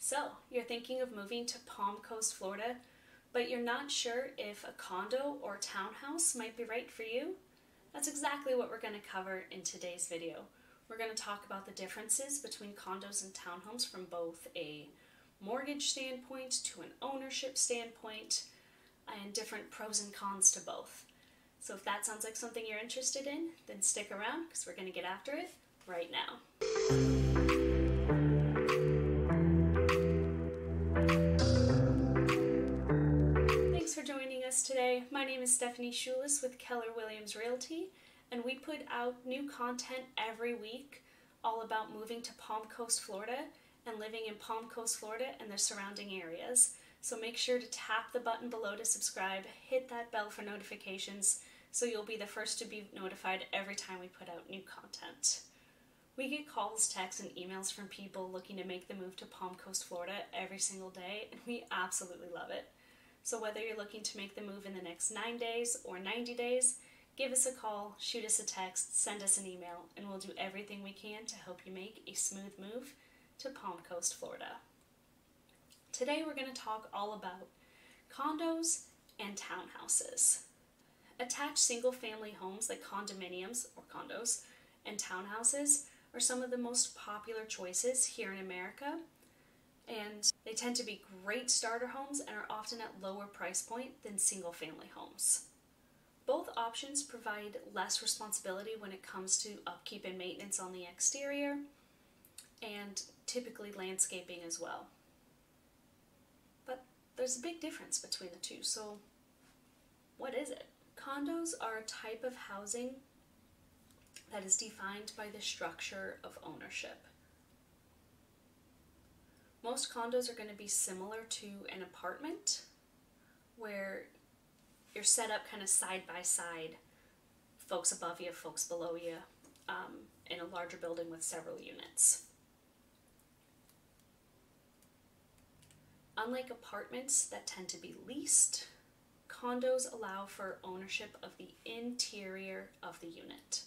So, you're thinking of moving to Palm Coast, Florida, but you're not sure if a condo or townhouse might be right for you? That's exactly what we're going to cover in today's video. We're going to talk about the differences between condos and townhomes from both a mortgage standpoint to an ownership standpoint, and different pros and cons to both. So if that sounds like something you're interested in, then stick around because we're going to get after it right now. Thanks for joining us today. My name is Stephanie Schulis with Keller Williams Realty, and we put out new content every week all about moving to Palm Coast, Florida, and living in Palm Coast, Florida and their surrounding areas. So make sure to tap the button below to subscribe, hit that bell for notifications so you'll be the first to be notified every time we put out new content. We get calls, texts, and emails from people looking to make the move to Palm Coast, Florida every single day, and we absolutely love it. So whether you're looking to make the move in the next 9 days or 90 days, give us a call, shoot us a text, send us an email, and we'll do everything we can to help you make a smooth move to Palm Coast, Florida. Today we're going to talk all about condos and townhouses. Attached single-family homes like condominiums or condos and townhouses are some of the most popular choices here in America, and they tend to be great starter homes and are often at lower price point than single-family homes. Both options provide less responsibility when it comes to upkeep and maintenance on the exterior, and typically landscaping as well. But there's a big difference between the two, so what is it? Condos are a type of housing that is defined by the structure of ownership. Most condos are going to be similar to an apartment where you're set up kind of side by side, folks above you, folks below you, in a larger building with several units. Unlike apartments that tend to be leased, condos allow for ownership of the interior of the unit.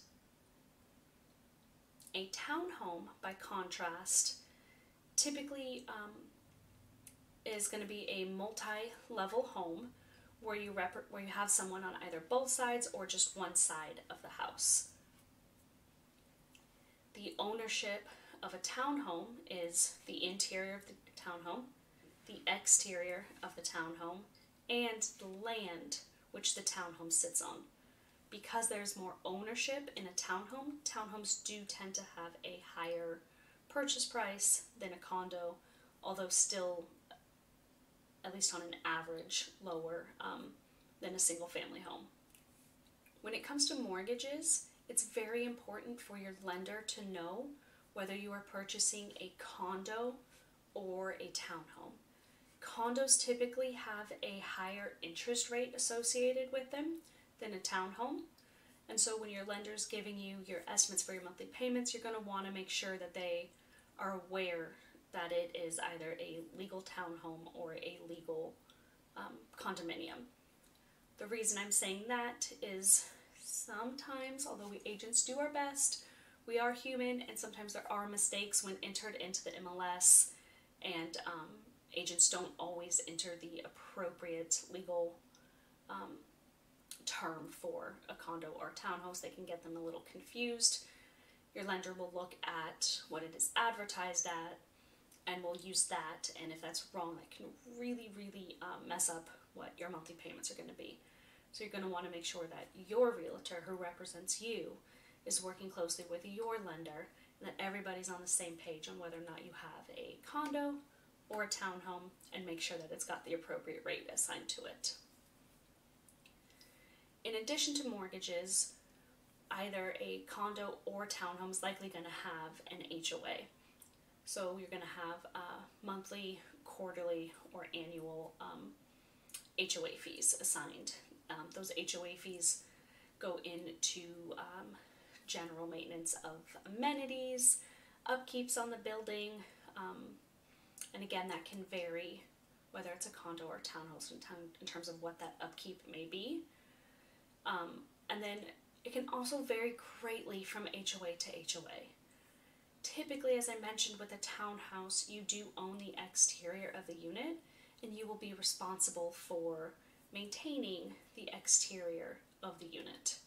A townhome, by contrast, typically is going to be a multi-level home where you have someone on either both sides or just one side of the house. The ownership of a townhome is the interior of the townhome, the exterior of the townhome, and the land which the townhome sits on. Because there's more ownership in a townhome, townhomes do tend to have a higher purchase price than a condo, although still, at least on an average, lower than a single family home. When it comes to mortgages, it's very important for your lender to know whether you are purchasing a condo or a townhome. Condos typically have a higher interest rate associated with them than a townhome, and so when your lender's giving you your estimates for your monthly payments, you're going to want to make sure that they are aware that it is either a legal townhome or a legal condominium. The reason I'm saying that is sometimes, although we agents do our best, we are human, and sometimes there are mistakes when entered into the MLS, and agents don't always enter the appropriate legal term for a condo or a townhouse. They can get them a little confused. Your lender will look at what it is advertised at and will use that, and if that's wrong, that can really mess up what your monthly payments are going to be. So you're going to want to make sure that your realtor who represents you is working closely with your lender, and that everybody's on the same page on whether or not you have a condo or a townhome, and make sure that it's got the appropriate rate assigned to it. In addition to mortgages, either a condo or townhome is likely going to have an HOA. So you're going to have monthly, quarterly, or annual HOA fees assigned. Those HOA fees go into general maintenance of amenities, upkeeps on the building, and again, that can vary whether it's a condo or a townhouse in terms of what that upkeep may be. And then it can also vary greatly from HOA to HOA. typically, as I mentioned with a townhouse, you do own the exterior of the unit, and you will be responsible for maintaining the exterior of the unit.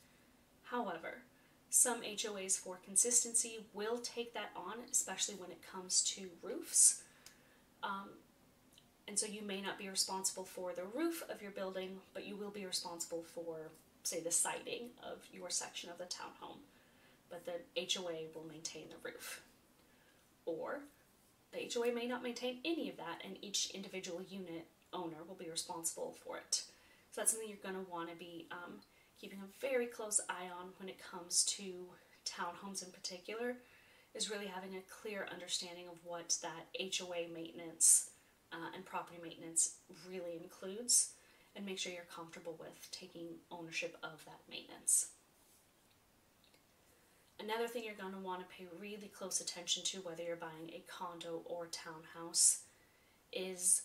However, some HOAs for consistency will take that on, especially when it comes to roofs. And so you may not be responsible for the roof of your building, but you will be responsible for, say, the siding of your section of the townhome. But the HOA will maintain the roof. Or the HOA may not maintain any of that, and each individual unit owner will be responsible for it. So that's something you're going to want to be keeping a very close eye on when it comes to townhomes in particular, is really having a clear understanding of what that HOA maintenance and property maintenance really includes, and make sure you're comfortable with taking ownership of that maintenance. Another thing you're going to want to pay really close attention to, whether you're buying a condo or townhouse, is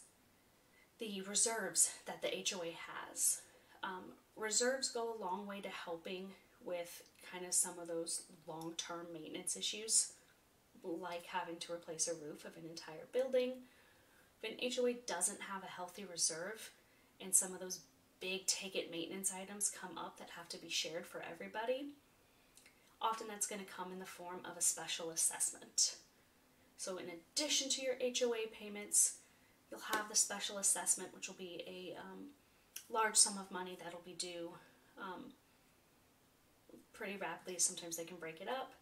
the reserves that the HOA has. Reserves go a long way to helping with kind of some of those long-term maintenance issues, like having to replace a roof of an entire building. If an HOA doesn't have a healthy reserve, and some of those big ticket maintenance items come up that have to be shared for everybody, often that's going to come in the form of a special assessment. So in addition to your HOA payments, you'll have the special assessment, which will be a large sum of money that'll be due pretty rapidly. Sometimes they can break it up.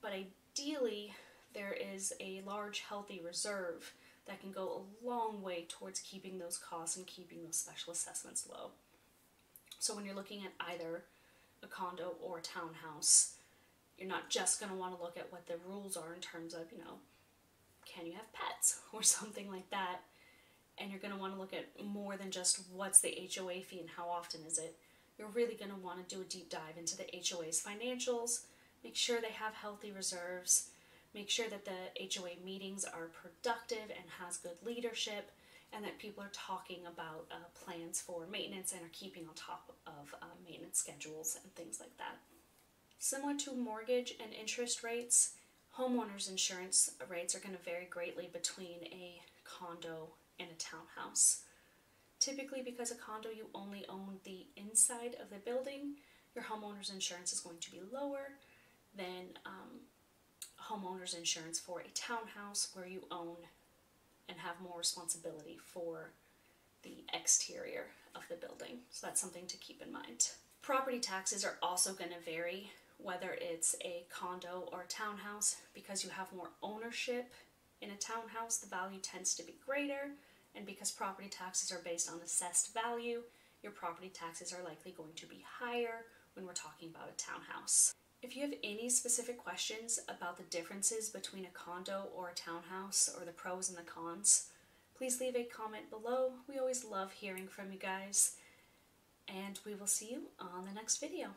But ideally, there is a large, healthy reserve that can go a long way towards keeping those costs and keeping those special assessments low. So when you're looking at either a condo or a townhouse, you're not just going to want to look at what the rules are in terms of, can you have pets or something like that, and you're going to want to look at more than just what's the HOA fee and how often is it. You're really going to want to do a deep dive into the HOA's financials, make sure they have healthy reserves, make sure that the HOA meetings are productive and has good leadership, and that people are talking about plans for maintenance and are keeping on top of maintenance schedules and things like that. Similar to mortgage and interest rates, homeowners insurance rates are going to vary greatly between a condo and a townhouse. Typically, because a condo you only own the inside of the building, your homeowner's insurance is going to be lower than homeowner's insurance for a townhouse where you own and have more responsibility for the exterior of the building. So that's something to keep in mind. Property taxes are also going to vary whether it's a condo or a townhouse. Because you have more ownership in a townhouse, the value tends to be greater, and because property taxes are based on assessed value, your property taxes are likely going to be higher when we're talking about a townhouse. If you have any specific questions about the differences between a condo or a townhouse, or the pros and the cons, please leave a comment below. We always love hearing from you guys, and we will see you on the next video.